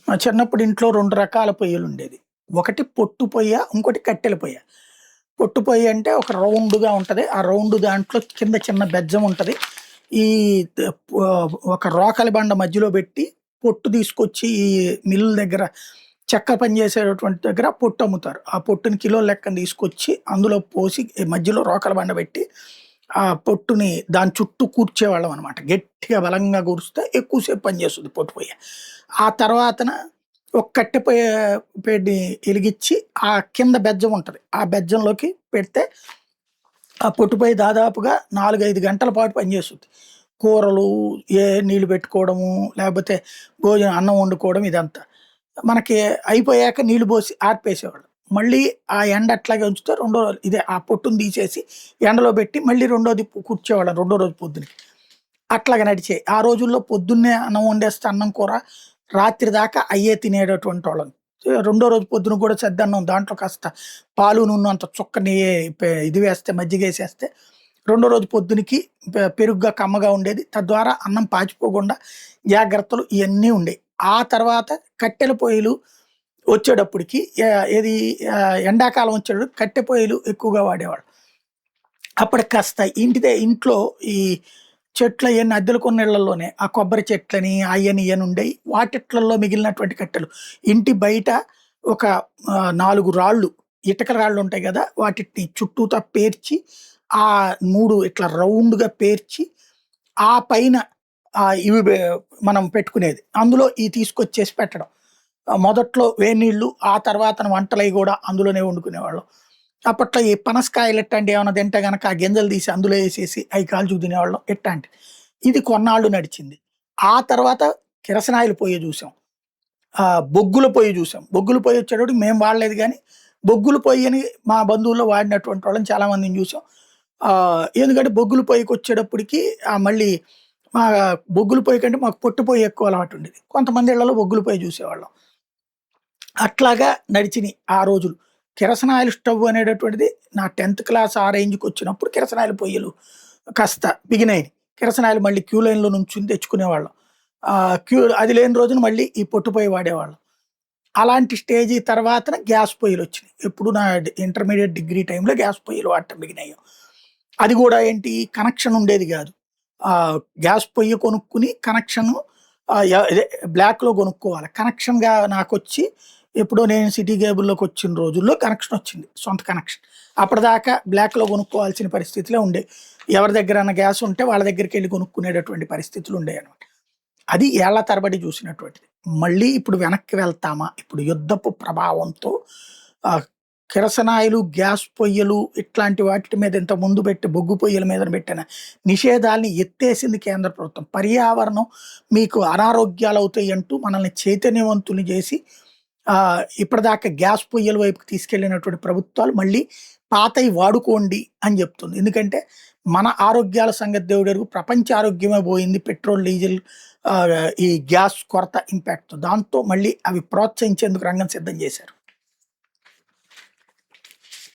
మా చిన్నప్పుడు ఇంట్లో 2 రకాల పొయ్యలుండేది. ఒకటి పొట్టు పొయ్య, ఇంకోటి కట్టెల పొయ్య. పొట్టు పొయ్య అంటే ఒక రౌండ్‌గా ఉంటది. ఆ రౌండ్ దాంట్లో కింద చిన్న బెజ్జం ఉంటది. ఈ ద ఒక రోకలి బండ మధ్యలో బెట్టి పొట్టు తీసుకొచ్చి ఈ మిల్లుల దగ్గర చెక్క పని చేసేటటువంటి దగ్గర పొట్టు అమ్ముతారు. ఆ పొట్టుని కిలోల లెక్కన తీసుకొచ్చి అందులో పోసి ఈ మధ్యలో రోకలి బండ బెట్టి ఆ పొట్టుని దాని చుట్టూ కూర్చేవాళ్ళం అనమాట. గట్టిగా బలంగా కూరిస్తే ఎక్కువ సేపు పనిచేస్తది పొట్టు పొయ్య. ఆ తర్వాతన ఒక కట్టె పేడిని ఎలిగిచ్చి ఆ కింద బెజ్జం ఉంటది. ఆ బెజ్జంలోకి పెడితే ఆ పొట్టుపొయ్య దాదాపుగా 4, 5 గంటల పాటు పనిచేస్తుంది. కూరలు, నీళ్లు పెట్టుకోవడము, లేకపోతే భోజనం అన్నం వండుకోవడం ఇదంతా. మనకి అయిపోయాక నీళ్లు పోసి ఆర్పేసేవాళ్ళు. మళ్ళీ ఆ ఎండ అట్లాగే ఉంచితే రెండో రోజు ఇదే ఆ పొట్టుని తీసేసి ఎండలో పెట్టి మళ్ళీ రెండోది కూర్చోవాళ్ళం రెండో రోజు పొద్దునకి. అట్లాగా నడిచాయి. ఆ రోజుల్లో పొద్దున్నే అన్నం వండేస్తే అన్నం, కూర రాత్రి దాకా అయ్యే తినేటటువంటోళ్ళం. రెండో రోజు పొద్దున కూడా సద్దన్నం దాంట్లో కాస్త పాలు, నూనె అంత చుక్క నెయ్యి ఇది వేస్తే మజ్జిగేసేస్తే రెండో రోజు పొద్దునకి పెరుగుగా కమ్మగా ఉండేది. తద్వారా అన్నం పాచిపోకుండా జాగ్రత్తలు ఇయన్నీ ఉండేయి. ఆ తర్వాత కట్టెల పొయ్యలు వచ్చేటప్పటికి ఏది ఎండాకాలం వచ్చేటప్పటికి కట్టె పొయ్యలు ఎక్కువగా వాడేవాళ్ళు. అప్పటికి కాస్త ఇంట్లో ఈ చెట్లయన్నీ అద్దెలుకున్న ఇళ్లలోనే ఆ కొబ్బరి చెట్లని అయ్యని ఇయ్యని ఉండేయి. వాటిట్లల్లో మిగిలినటువంటి కట్టెలు. ఇంటి బయట ఒక 4 రాళ్ళు, ఇటుక రాళ్ళుంటాయి గదా! వాటిని చుట్టూతా పేర్చి, ఆ 3 ఇట్లా రౌండ్‌గా పేర్చి, ఆ పైన ఇవి మనం పెట్టుకునేది. అందులో ఇయి తీసుకొచ్చేసి పెట్టడం. మొదట్లో వేడినీళ్ళు, ఆ తర్వాతన వంటలయి గూడా అందులోనే వండుకునేవాళ్ళం. అప్పట్లో ఈ పనసకాయలు ఇట్లాంటివి ఏమన్నా తింటే గనక ఆ గింజలు తీసి అందులో ఏసేసి అయి కాల్చుకు తినేవాళ్ళం ఇట్లాంటివి. ఇది కొన్నాళ్ళు నడిచింది. ఆ తర్వాత కిరసనాయిల పొయ్య జూసాం. బొగ్గుల పొయ్యి జూసాం. బొగ్గుల పొయ్యి వచ్చేటప్పటికి మేము వాడలేదు గానీ, బొగ్గుల పొయ్యని మా బంధువుల్లో వాడినటువంటి వాళ్ళని చాలా మందిని జూసాం. ఎందుకంటే బొగ్గుల పొయ్యికొచ్చేటప్పటికి మళ్ళీ మా బొగ్గుల పొయ్యి కంటే మాకు పొట్టు పొయ్యి ఎక్కువ అలవాటుండేది. కొంతమంది ఇళ్లలో బొగ్గుల పొయ్యి జూసేవాళ్ళం. అట్లాగా నడిచినియి ఆ రోజులు. కిరసనాయిల్ స్టవ్ అనేటటువంటిది నా 10థ్ క్లాస్ ఆ రేంజ్‌కొచ్చినప్పుడు కిరసనాయిల్ పొయ్యలు కాస్త బిగినయినియి. కిరసనాయిల్ మళ్ళీ క్యూ లైన్‌లో నుంచుని తెచ్చుకునేవాళ్ళం. అది లేని రోజున మళ్ళీ ఈ పొట్టు పొయ్యి వాడేవాళ్ళం. అలాంటి స్టేజి తర్వాతన గ్యాస్ పొయ్యలొచ్చినియి. ఎప్పుడు నా ఇంటర్మీడియేట్ డిగ్రీ టైమ్‌లో గ్యాస్ పొయ్యలు వాడటం బిగినయ్యాం. అది గూడా ఏంటి కనెక్షన్ ఉండేది గాదు. గ్యాస్ పొయ్యి కొనుక్కొని కనెక్షను ఇదే బ్లాక్‌లో కొనుక్కోవాలి. కనెక్షన్‌గా నాకొచ్చి ఎప్పుడో నేను సిటీ కేబుల్‌లోకొచ్చిన రోజుల్లో కనెక్షనొచ్చింది. సొంత కనెక్షన్. అప్పటిదాకా బ్లాక్‌లో కొనుక్కోవాల్సిన పరిస్థితిలో ఉండేవి. ఎవరి దగ్గరన్నా గ్యాస్ ఉంటే వాళ్ళ దగ్గరికెళ్లి కొనుక్కునేటటువంటి పరిస్థితులుండేయనమాట. అది ఏళ్ల తరబడి చూసినటువంటిది. మళ్ళీ ఇప్పుడు వెనక్కి వెళ్తామా? ఇప్పుడు యుద్ధపు ప్రభావంతో ఆహ్, కిరసనాయిలు, గ్యాస్ పొయ్యలు ఇట్లాంటి వాటిటి మీద ఇంతకుముందు పెట్టి బొగ్గు పొయ్యల మీదన పెట్టిన నిషేధాల్ని ఎత్తేసింది కేంద్ర ప్రభుత్వం. పర్యావరణం మీకు అనారోగ్యాలవుతాయంటూ మనల్ని చైతన్యవంతుల్ని చేసి ఇప్పటిదాకా గ్యాస్ పొయ్యల వైపుకి తీసుకెళ్ళినటువంటి ప్రభుత్వాలు మళ్ళీ పాతయి వాడుకోండి అని చెప్తుంది. ఎందుకంటే మన ఆరోగ్యాల సంగతి దేవుడెరుగు. ప్రపంచ ఆరోగ్యమే పోయింది. పెట్రోల్, డీజిల్ ఈ గ్యాస్ కొరత ఇంపాక్ట్‌తో. దాంతో మళ్ళీ అవి ప్రోత్సహించేందుకు రంగం సిద్ధం చేశారు.